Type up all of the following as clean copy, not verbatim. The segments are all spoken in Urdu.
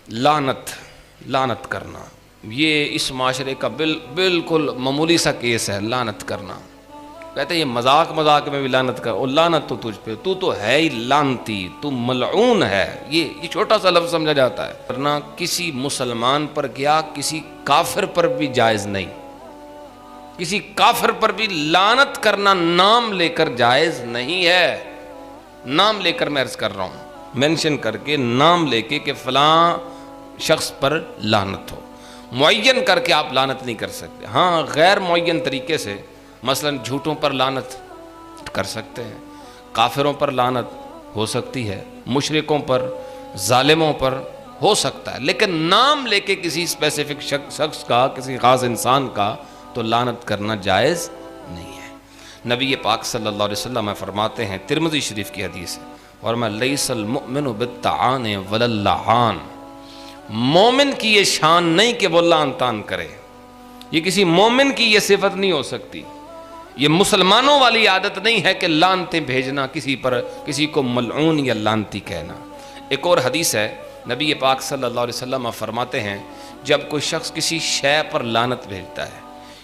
لعنت کرنا یہ اس معاشرے کا بالکل معمولی سا کیس ہے. لعنت کرنا کہتے ہیں یہ مذاق میں بھی لعنت کر, اور لعنت تو تجھ پہ, تو ہے ہی لعنتی, تو ملعون ہے. یہ چھوٹا سا لفظ سمجھا جاتا ہے, ورنہ کسی مسلمان پر کیا کسی کافر پر بھی جائز نہیں. کسی کافر پر بھی لعنت کرنا نام لے کر جائز نہیں ہے. نام لے کر میں عرض کر رہا ہوں, مینشن کر کے, نام لے کے کہ فلاں شخص پر لعنت ہو. معین کر کے آپ لعنت نہیں کر سکتے. ہاں غیر معین طریقے سے, مثلا جھوٹوں پر لعنت کر سکتے ہیں, کافروں پر لعنت ہو سکتی ہے, مشرکوں پر, ظالموں پر ہو سکتا ہے, لیکن نام لے کے کسی اسپیسیفک شخص کا, کسی خاص انسان کا تو لعنت کرنا جائز نہیں ہے. نبی پاک صلی اللہ علیہ وسلم فرماتے ہیں, ترمذی شریف کی حدیث ہے, اور میں لیس المؤمن بالطعان ولا اللعان, مومن کی یہ شان نہیں کہ وہ لعن طعن کرے. یہ کسی مومن کی یہ صفت نہیں ہو سکتی. یہ مسلمانوں والی عادت نہیں ہے کہ لعنتیں بھیجنا کسی پر, کسی کو ملعون یا لعنتی کہنا. ایک اور حدیث ہے, نبی پاک صلی اللہ علیہ وسلم فرماتے ہیں جب کوئی شخص کسی شے پر لعنت بھیجتا ہے,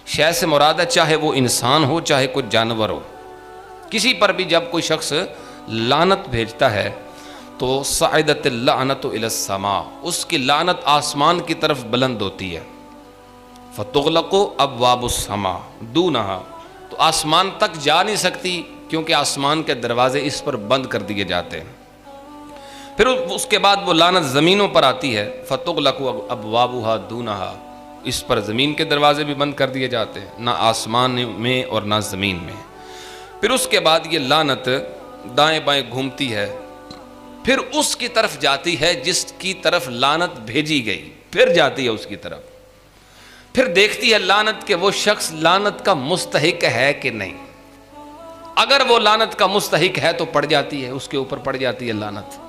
شے سے مراد ہے چاہے وہ انسان ہو چاہے کوئی جانور ہو, کسی پر بھی جب کوئی شخص لعنت بھیجتا ہے تو صعدت اللعنت الی السماء, اس کی لعنت آسمان کی طرف بلند ہوتی ہے. فتغلق ابواب السماء دونہا, تو آسمان تک جا نہیں سکتی کیونکہ آسمان کے دروازے اس پر بند کر دیے جاتے ہیں. پھر اس کے بعد وہ لعنت زمینوں پر آتی ہے, فتغلق ابوابہا دونہا, اس پر زمین کے دروازے بھی بند کر دیے جاتے ہیں, نہ آسمان میں اور نہ زمین میں. پھر اس کے بعد یہ لعنت دائیں بائیں گھومتی ہے, پھر اس کی طرف جاتی ہے جس کی طرف لعنت بھیجی گئی, پھر جاتی ہے اس کی طرف, پھر دیکھتی ہے لعنت کہ وہ شخص لعنت کا مستحق ہے کہ نہیں. اگر وہ لعنت کا مستحق ہے تو پڑ جاتی ہے, اس کے اوپر پڑ جاتی ہے لعنت,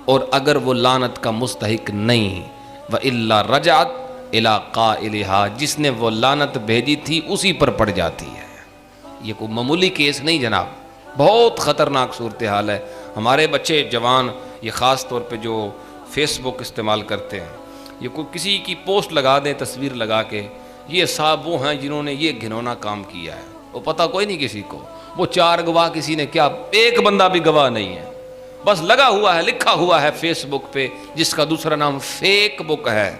اور اگر وہ لعنت کا مستحق نہیں, وَإِلَّا رَجَعَتْ إِلَىٰ قَائِلِهَا, جس نے وہ لعنت بھیجی تھی اسی پر پڑ جاتی ہے. یہ کوئی معمولی کیس نہیں جناب, بہت خطرناک صورتحال ہے. ہمارے بچے جوان یہ خاص طور پہ جو فیس بک استعمال کرتے ہیں, یہ کوئی کسی کی پوسٹ لگا دیں تصویر لگا کے, یہ صاحب وہ ہیں جنہوں نے یہ گھنونا کام کیا ہے, وہ پتہ کوئی نہیں کسی کو, وہ 4 گواہ کسی نے کیا, ایک بندہ بھی گواہ نہیں ہے, بس لگا ہوا ہے, لکھا ہوا ہے فیس بک پہ, جس کا دوسرا نام فیک بک ہے.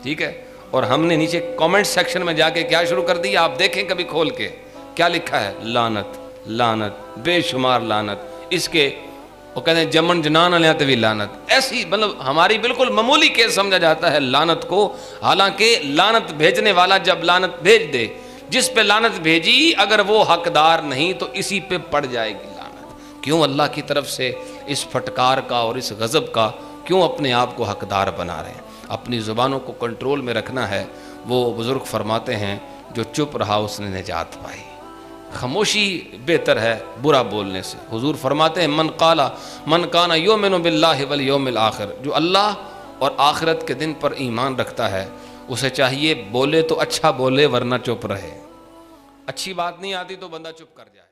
ٹھیک ہے, اور ہم نے نیچے کامنٹ سیکشن میں جا کے کیا شروع کر دیا, آپ دیکھیں کبھی کھول کے, کیا لکھا ہے, لعنت لعنت بے شمار لعنت, اس کے وہ کہتے ہیں جمن جنان علیہ بھی لعنت. ایسی مطلب ہماری بالکل معمولی کیس سمجھا جاتا ہے لعنت کو, حالانکہ لعنت بھیجنے والا جب لعنت بھیج دے, جس پہ لعنت بھیجی اگر وہ حقدار نہیں تو اسی پہ پڑ جائے گی لعنت. کیوں اللہ کی طرف سے اس پھٹکار کا اور اس غضب کا کیوں اپنے آپ کو حقدار بنا رہے ہیں؟ اپنی زبانوں کو کنٹرول میں رکھنا ہے. وہ بزرگ فرماتے ہیں جو چپ رہا اس نے نجات پائی. خاموشی بہتر ہے برا بولنے سے. حضور فرماتے ہیں من کان یؤمن باللہ والیوم الآخر, جو اللہ اور آخرت کے دن پر ایمان رکھتا ہے اسے چاہیے بولے تو اچھا بولے ورنہ چپ رہے. اچھی بات نہیں آتی تو بندہ چپ کر جائے.